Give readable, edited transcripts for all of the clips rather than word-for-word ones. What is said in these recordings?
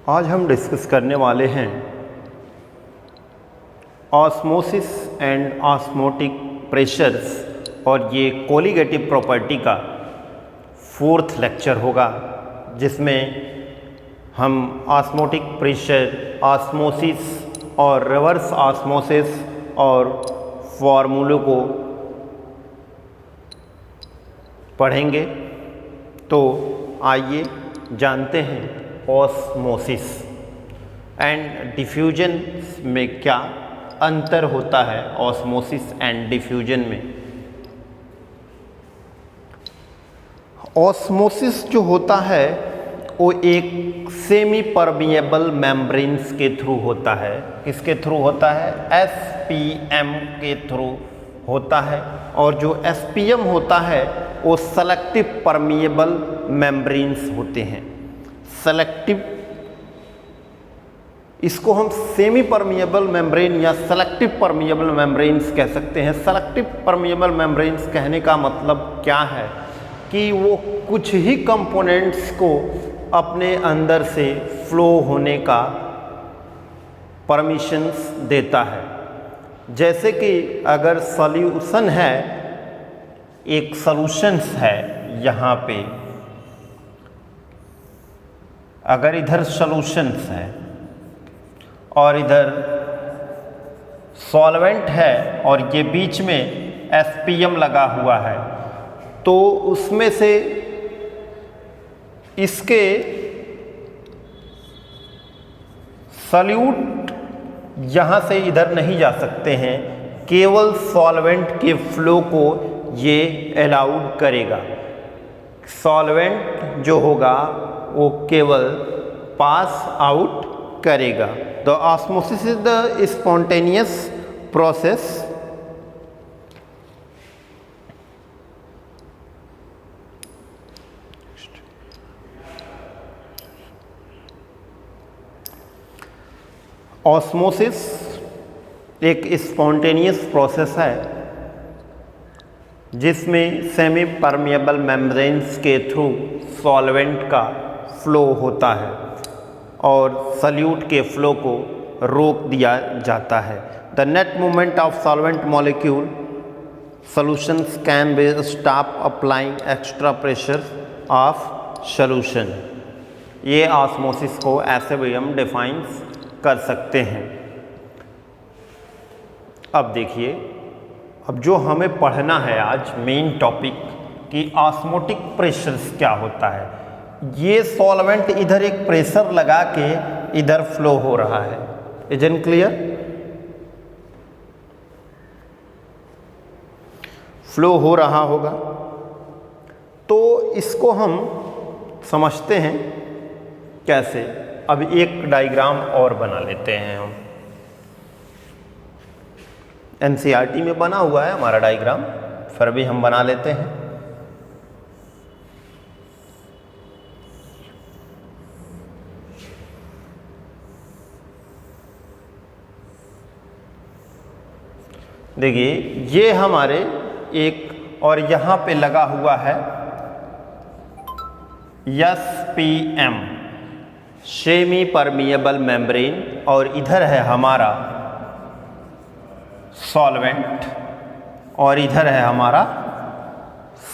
आज हम डिस्कस करने वाले हैं ऑस्मोसिस एंड ऑस्मोटिक प्रेशर्स और ये कोलिगेटिव प्रॉपर्टी का 4th लेक्चर होगा, जिसमें हम ऑस्मोटिक प्रेशर, ऑस्मोसिस और रिवर्स ऑस्मोसिस और फॉर्मूलों को पढ़ेंगे। तो आइए जानते हैं ऑस्मोसिस एंड डिफ्यूजन में क्या अंतर होता है। ऑस्मोसिस एंड डिफ्यूजन में ऑस्मोसिस जो होता है वो एक सेमी परमिएबल मेम्ब्रेन्स के थ्रू होता है। किसके थ्रू होता है? एसपीएम के थ्रू होता है। और जो एसपीएम होता है वो सेलेक्टिव परमिएबल मेम्ब्रेन्स होते हैं। सेलेक्टिव, इसको हम सेमी परमिएबल मेम्ब्रेन या सेलेक्टिव परमिएबल मेम्ब्रेन्स कह सकते हैं। सेलेक्टिव परमिएबल मेम्ब्रेन्स कहने का मतलब क्या है कि वो कुछ ही कंपोनेंट्स को अपने अंदर से फ्लो होने का परमिशंस देता है। जैसे कि अगर सॉल्यूशन है, एक सॉल्यूशंस है यहाँ पे, अगर इधर सॉल्यूशंस है और इधर सॉल्वेंट है और ये बीच में एसपीएम लगा हुआ है, तो उसमें से इसके सॉल्यूट यहाँ से इधर नहीं जा सकते हैं, केवल सॉल्वेंट के फ्लो को ये अलाउड करेगा। सॉल्वेंट जो होगा वो केवल पास आउट करेगा। The osmosis is the spontaneous process osmosis एक स्पॉन्टेनियस प्रोसेस है जिसमें सेमी परमिएबल मेम्ब्रेन्स के थ्रू सॉल्वेंट का फ्लो होता है और सॉल्यूट के फ्लो को रोक दिया जाता है। The net movement of solvent molecule solutions can be stop applying extra pressure of solution. ये ऑस्मोसिस को ऐसे भी हम डिफाइन कर सकते हैं। अब देखिए, अब जो हमें पढ़ना है आज मेन टॉपिक कि ऑस्मोटिक प्रेशर्स क्या होता है। ये सॉल्वेंट इधर एक प्रेशर लगा के इधर फ्लो हो रहा है। Is it clear? फ्लो हो रहा होगा, तो इसको हम समझते हैं कैसे। अब एक डायग्राम और बना लेते हैं हम। एनसीईआरटी में बना हुआ है हमारा डायग्राम, फिर भी हम बना लेते हैं। देखिए, ये हमारे एक और यहाँ पे लगा हुआ है एसपीएम, सेमी परमिएबल मेम्ब्रेन, और इधर है हमारा सॉल्वेंट और इधर है हमारा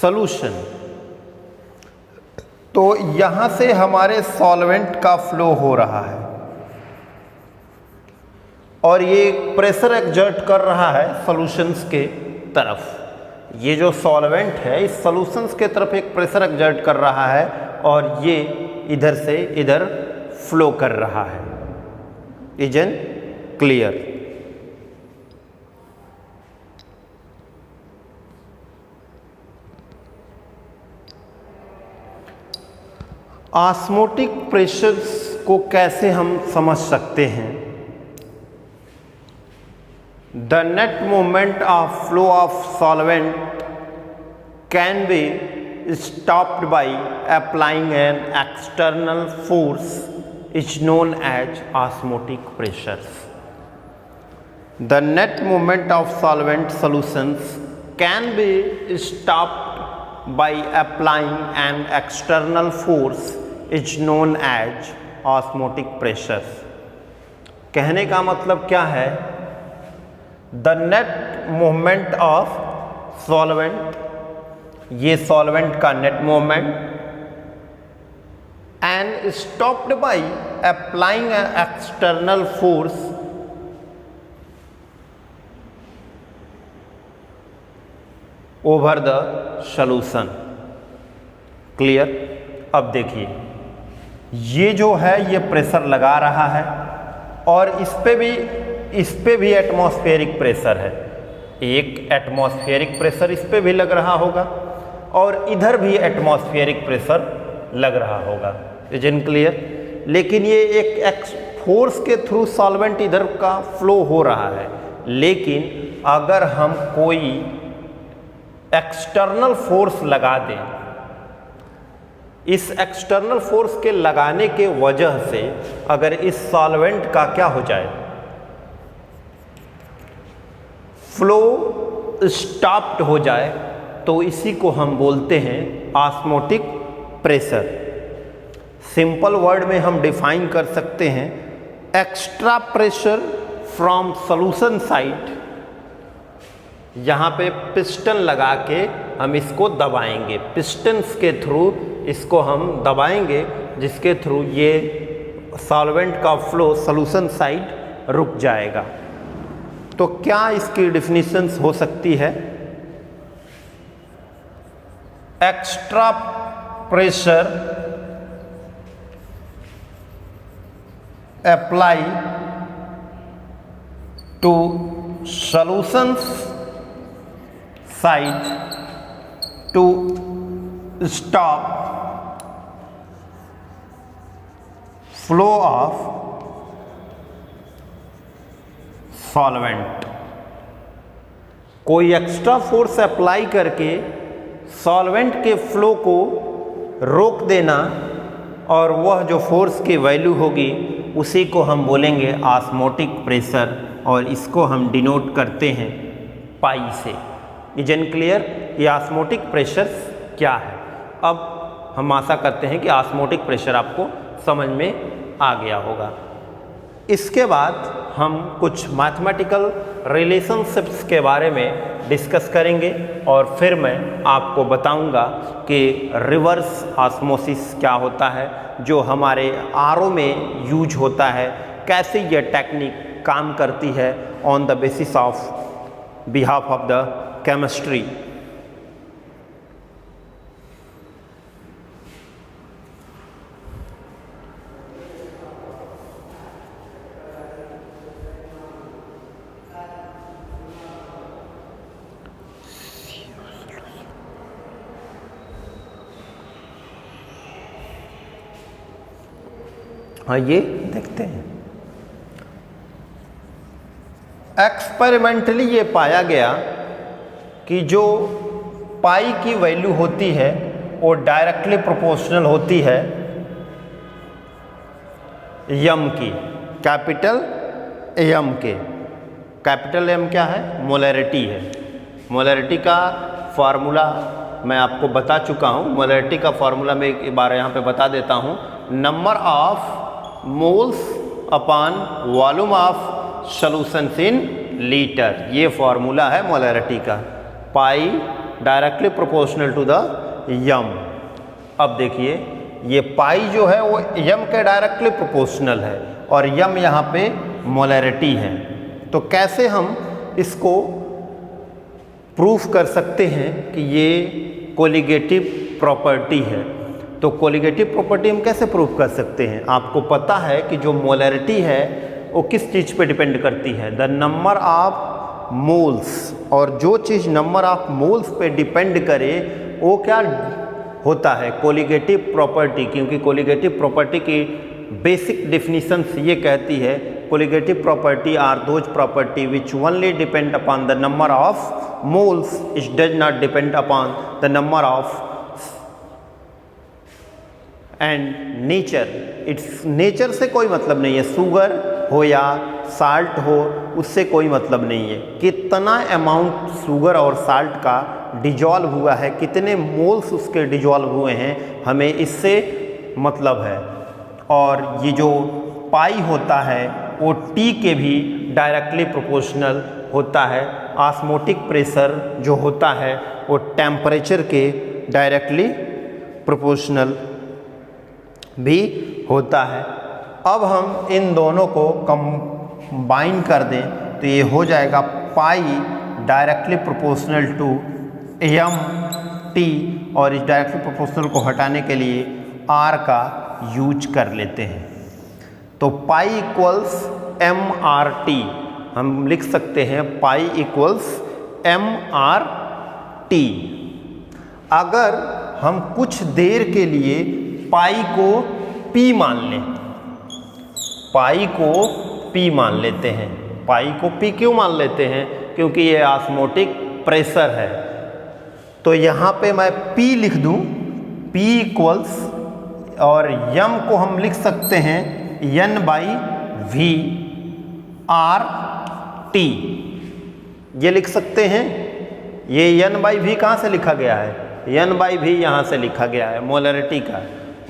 सॉल्यूशन। तो यहाँ से हमारे सॉल्वेंट का फ्लो हो रहा है और ये प्रेशर एक्सर्ट कर रहा है सॉल्यूशंस के तरफ। ये जो सॉल्वेंट है इस सॉल्यूशंस के तरफ एक प्रेशर एक्सर्ट कर रहा है और ये इधर से इधर फ्लो कर रहा है। Is it clear? Osmotic pressures को कैसे हम समझ सकते हैं? The net movement of flow of solvent can be stopped by applying an external force is known as osmotic pressures. The net movement of solvent solutions can be stopped by applying an external force is known as osmotic pressure. कहने का मतलब क्या है, the net movement of solvent, ये solvent का net movement, and stopped by applying external force over the solution. Clear. अब देखिए ये जो है ये प्रेशर लगा रहा है और इस पे भी एटमॉस्फेरिक प्रेशर है, एक एटमॉस्फेरिक प्रेशर इस पे भी लग रहा होगा और इधर भी एटमॉस्फेरिक प्रेशर लग रहा होगा। Is in clear. लेकिन ये एक फोर्स के थ्रू सॉल्वेंट इधर का फ्लो हो रहा है, लेकिन अगर हम कोई एक्सटर्नल फोर्स लगा दें, इस एक्सटर्नल फोर्स के लगाने के वजह से अगर इस सॉल्वेंट का क्या हो जाए, फ्लो स्टॉप्ड हो जाए, तो इसी को हम बोलते हैं ऑस्मोटिक प्रेशर। सिंपल वर्ड में हम डिफाइन कर सकते हैं extra pressure from solution side. यहाँ पे पिस्टन लगा के हम इसको दबाएंगे, पिस्टन्स के थ्रू इसको हम दबाएंगे, जिसके थ्रू ये सॉल्वेंट का फ्लो सॉल्यूशन साइड रुक जाएगा। तो क्या इसकी डेफिनेशंस हो सकती है, extra pressure apply to solutions side to stop flow of solvent। कोई एक्स्ट्रा फोर्स अप्लाई करके सॉल्वेंट के फ्लो को रोक देना और वह जो फोर्स की वैल्यू होगी उसी को हम बोलेंगे ऑस्मोटिक प्रेशर, और इसको हम डिनोट करते हैं पाई से। Is in clear. ये ऑस्मोटिक प्रेशर क्या है। अब हम आशा करते हैं कि ऑस्मोटिक प्रेशर आपको समझ में आ गया होगा। इसके बाद हम कुछ मैथमेटिकल रिलेशनशिप्स के बारे में डिस्कस करेंगे और फिर मैं आपको बताऊंगा कि रिवर्स ऑस्मोसिस क्या होता है, जो हमारे आरओ में यूज होता है, कैसे यह टेक्निक काम करती है on the basis of behalf of the chemistry. हाँ, ये देखते हैं। एक्सपेरिमेंटली ये पाया गया कि जो पाई की वैल्यू होती है वो डायरेक्टली प्रोपोर्शनल होती है यम की, कैपिटल एम के। कैपिटल एम क्या है, मोलैरिटी है। मोलैरिटी का फार्मूला मैं आपको बता चुका हूँ। मोलैरिटी का फार्मूला मैं एक बार यहाँ पे बता देता हूँ, number of moles upon volume of solutions in litre, ये फार्मूला है मोलैरिटी का। पाई डायरेक्टली प्रोपोर्शनल टू द यम। अब देखिए ये पाई जो है वो यम के डायरेक्टली प्रोपोर्शनल है और यम यहाँ पे मोलैरिटी है। तो कैसे हम इसको प्रूफ कर सकते हैं कि ये कोलिगेटिव प्रॉपर्टी है। तो कोलिगेटिव प्रॉपर्टी हम कैसे प्रूफ कर सकते हैं, आपको पता है कि जो मोलैरिटी है वो किस चीज़ पे डिपेंड करती है, द नंबर ऑफ मोल्स। और जो चीज़ नंबर ऑफ मोल्स पे डिपेंड करे वो क्या होता है, कोलिगेटिव प्रॉपर्टी। क्योंकि कोलिगेटिव प्रॉपर्टी की बेसिक डेफिनेशन ये कहती है, colligative property are those property which only depend upon the number of moles, it does not depend upon the number of and nature. Its nature से कोई मतलब नहीं है, शुगर हो या साल्ट हो उससे कोई मतलब नहीं है। कितना अमाउंट शुगर और साल्ट का डिजॉल्व हुआ है, कितने मोल्स उसके डिजॉल्व हुए हैं, हमें इससे मतलब है। और ये जो पाई होता है वो टी के भी डायरेक्टली प्रोपोर्शनल होता है। ऑस्मोटिक प्रेशर जो होता है वो टेम्परेचर के डायरेक्टली प्रोपोर्शनल भी होता है। अब हम इन दोनों को कंबाइन कर दें तो ये हो जाएगा pi directly proportional to M T, और इस डायरेक्टली प्रोपोर्शनल को हटाने के लिए आर का यूज कर लेते हैं। तो pi equals M R T, हम लिख सकते हैं pi equals M R T. अगर हम कुछ देर के लिए पाई को पी मान लें, पाई को पी मान लेते हैं। पाई को पी क्यों मान लेते हैं? क्योंकि ये ऑस्मोटिक प्रेशर है। तो यहाँ पे मैं पी लिख दूँ, पी इक्वल्स, और यम को हम लिख सकते हैं N by V R T, ये लिख सकते हैं। ये एन बाई वी कहाँ से लिखा गया है? एन बाई वी यहाँ से लिखा गया है मोलरिटी का।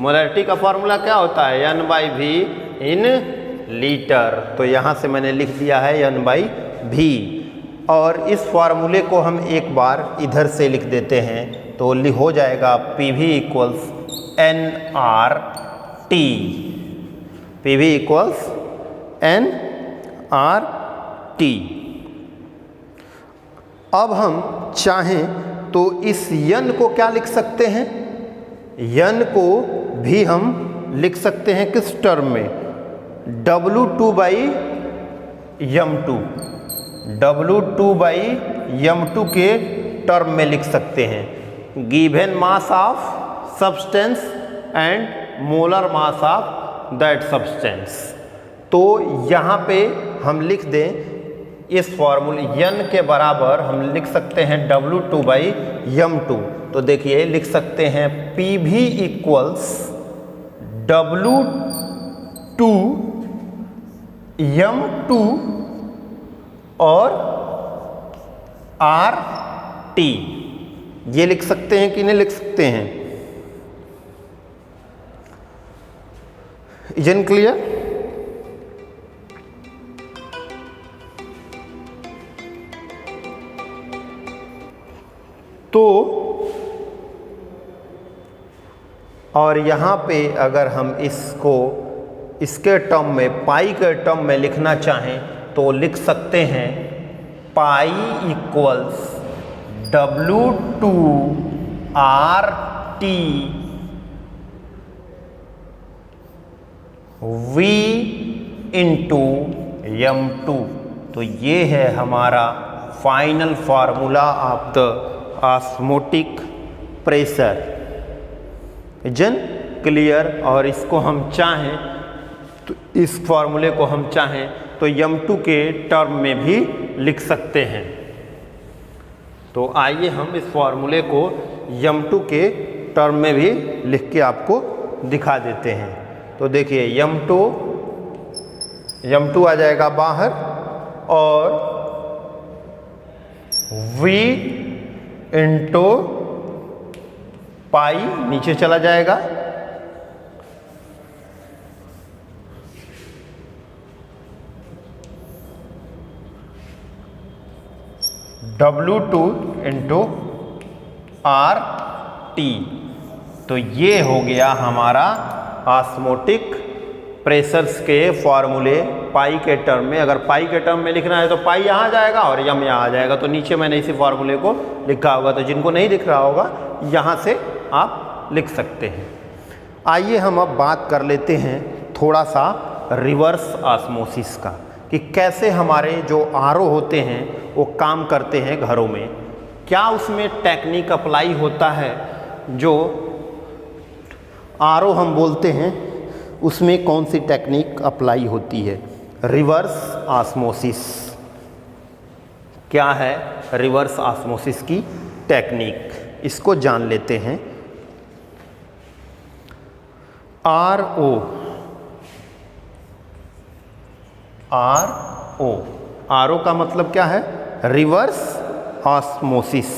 मोलरिटी का फॉर्मूला क्या होता है? N by V in litre. तो यहाँ से मैंने लिख दिया है एन बाई वी, और इस फार्मूले को हम एक बार इधर से लिख देते हैं तो हो जाएगा P V equals N R T, P V equals N R T. अब हम चाहें तो इस यन को क्या लिख सकते हैं? यन को भी हम लिख सकते हैं किस टर्म में? W2 by M2, W2 by M2 के टर्म में लिख सकते हैं। Given mass of substance and molar mass of that substance. तो यहाँ पे हम लिख दें इस फॉर्मूले n के बराबर हम लिख सकते हैं W2 बाई M2। तो देखिए लिख सकते हैं PV इक्वल्स W2 M2 और RT, ये लिख सकते हैं कि नहीं लिख सकते हैं? Is it clear? तो और यहाँ पे अगर हम इसको इसके टर्म में, पाई के टर्म में लिखना चाहें तो लिख सकते हैं pi equals W2 RT V into M2। तो ये है हमारा final formula of the osmotic pressure. जन क्लियर? और इसको हम चाहें तो इस फॉर्मूले को हम चाहें तो M2 के टर्म में भी लिख सकते हैं। तो आइए हम इस फॉर्मूले को M2 के टर्म में भी लिख के आपको दिखा देते हैं। तो देखिए M2 आ जाएगा बाहर, और V इंटू पाई नीचे चला जाएगा, W2 इंटू RT। तो ये हो गया हमारा ऑस्मोटिक प्रेशर्स के फॉर्मूले पाई के टर्म में। अगर पाई के टर्म में लिखना है तो पाई यहाँ जाएगा और यम यहाँ आ जाएगा। तो नीचे मैंने इसी फॉर्मूले को लिखा होगा, तो जिनको नहीं दिख रहा होगा यहाँ से आप लिख सकते हैं। आइए हम अब बात कर लेते हैं थोड़ा सा रिवर्स ऑस्मोसिस का, कि कैसे हमारे जो आरओ होते हैं वो काम करते हैं घरों में। क्या उसमें टेक्निक अप्लाई होता है? जो आरओ हम बोलते हैं उसमें कौन सी टेक्निक अप्लाई होती है? Reverse osmosis. क्या है रिवर्स ऑस्मोसिस की टेक्निक? इसको जान लेते हैं। आरओ का मतलब क्या है? Reverse osmosis.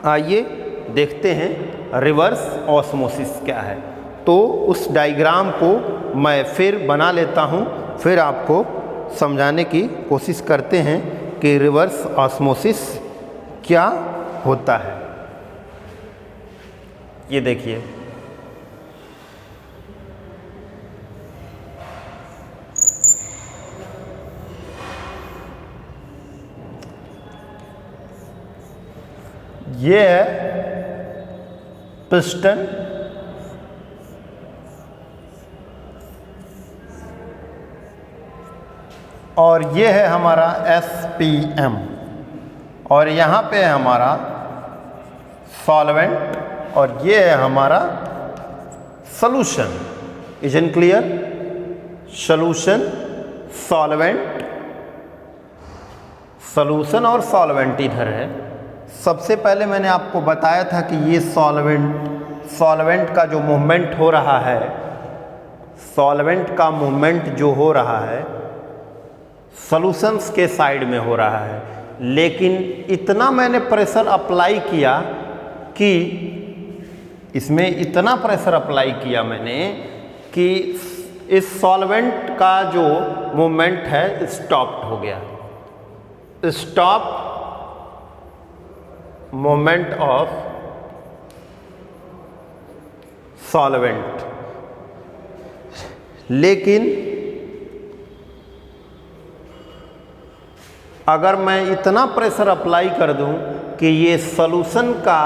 आइए देखते हैं रिवर्स ऑस्मोसिस क्या है। तो उस डायग्राम को मैं फिर बना लेता हूँ, फिर आपको समझाने की कोशिश करते हैं कि रिवर्स ऑस्मोसिस क्या होता है। ये देखिए, ये है पिस्टन, और ये है हमारा SPM, और यहाँ पे है हमारा सॉल्वेंट, और ये है हमारा solution. Is in clear? Solution, solvent, solution और सॉल्वेंट इधर है। सबसे पहले मैंने आपको बताया था कि ये सॉल्वेंट का जो मूवमेंट हो रहा है, सॉल्वेंट का मूवमेंट जो हो रहा है सॉल्यूशंस के साइड में हो रहा है, लेकिन इतना मैंने प्रेशर अप्लाई किया कि इसमें इतना प्रेशर अप्लाई किया मैंने कि इस सॉल्वेंट का जो मूवमेंट है स्टॉप हो गया। Stop moment of solvent. लेकिन अगर मैं इतना प्रेशर अप्लाई कर दूं कि ये सॉल्यूशन का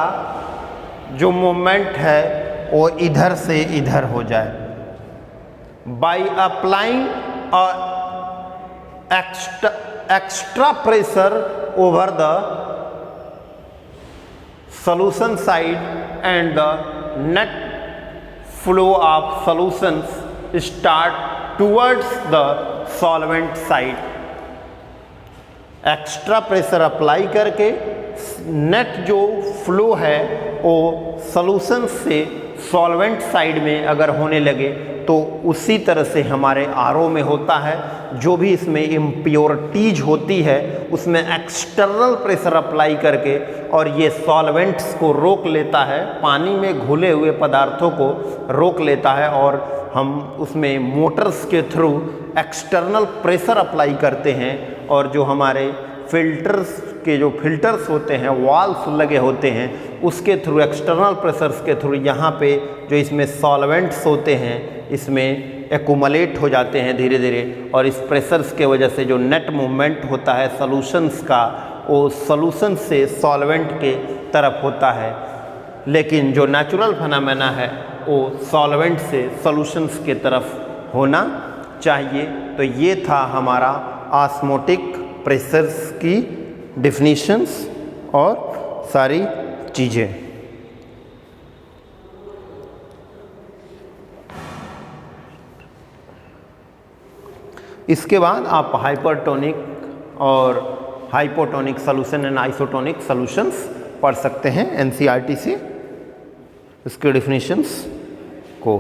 जो मूवमेंट है वो इधर से इधर हो जाए, by applying extra pressure over the solution side, and the net flow of solutions start towards the solvent side। Extra pressure apply करके नेट जो फ्लो है वो सॉल्यूशन से सॉल्वेंट साइड में अगर होने लगे तो उसी तरह से हमारे आरओ में होता है। जो भी इसमें इम्प्योरिटीज होती है उसमें एक्सटर्नल प्रेशर अप्लाई करके और ये सॉल्वेंट्स को रोक लेता है, पानी में घुले हुए पदार्थों को रोक लेता है, और हम उसमें मोटर्स के थ्रू एक्सटर्नल प्रेशर अप्लाई करते हैं। और जो हमारे फिल्टर्स होते हैं, वाल्व्स लगे होते हैं, उसके थ्रू एक्सटर्नल प्रेशर्स के थ्रू यहाँ पे जो इसमें सॉल्वेंट्स होते हैं इसमें एक्यूमुलेट हो जाते हैं धीरे धीरे, और इस प्रेशर्स के वजह से जो नेट मूवमेंट होता है सॉल्यूशंस का वो सॉल्यूशन से सॉल्वेंट के तरफ होता है। लेकिन जो नेचुरल फिनोमेना है वो सॉल्वेंट से सॉल्यूशंस के तरफ होना चाहिए। तो ये था हमारा ऑस्मोटिक प्रेशर्स की डिफिनीशंस और सारी चीज़ें। इसके बाद आप हाइपरटोनिक और hypotonic solution and isotonic solutions पढ़ सकते हैं एनसीईआरटी से, इसके डिफिनीशंस को।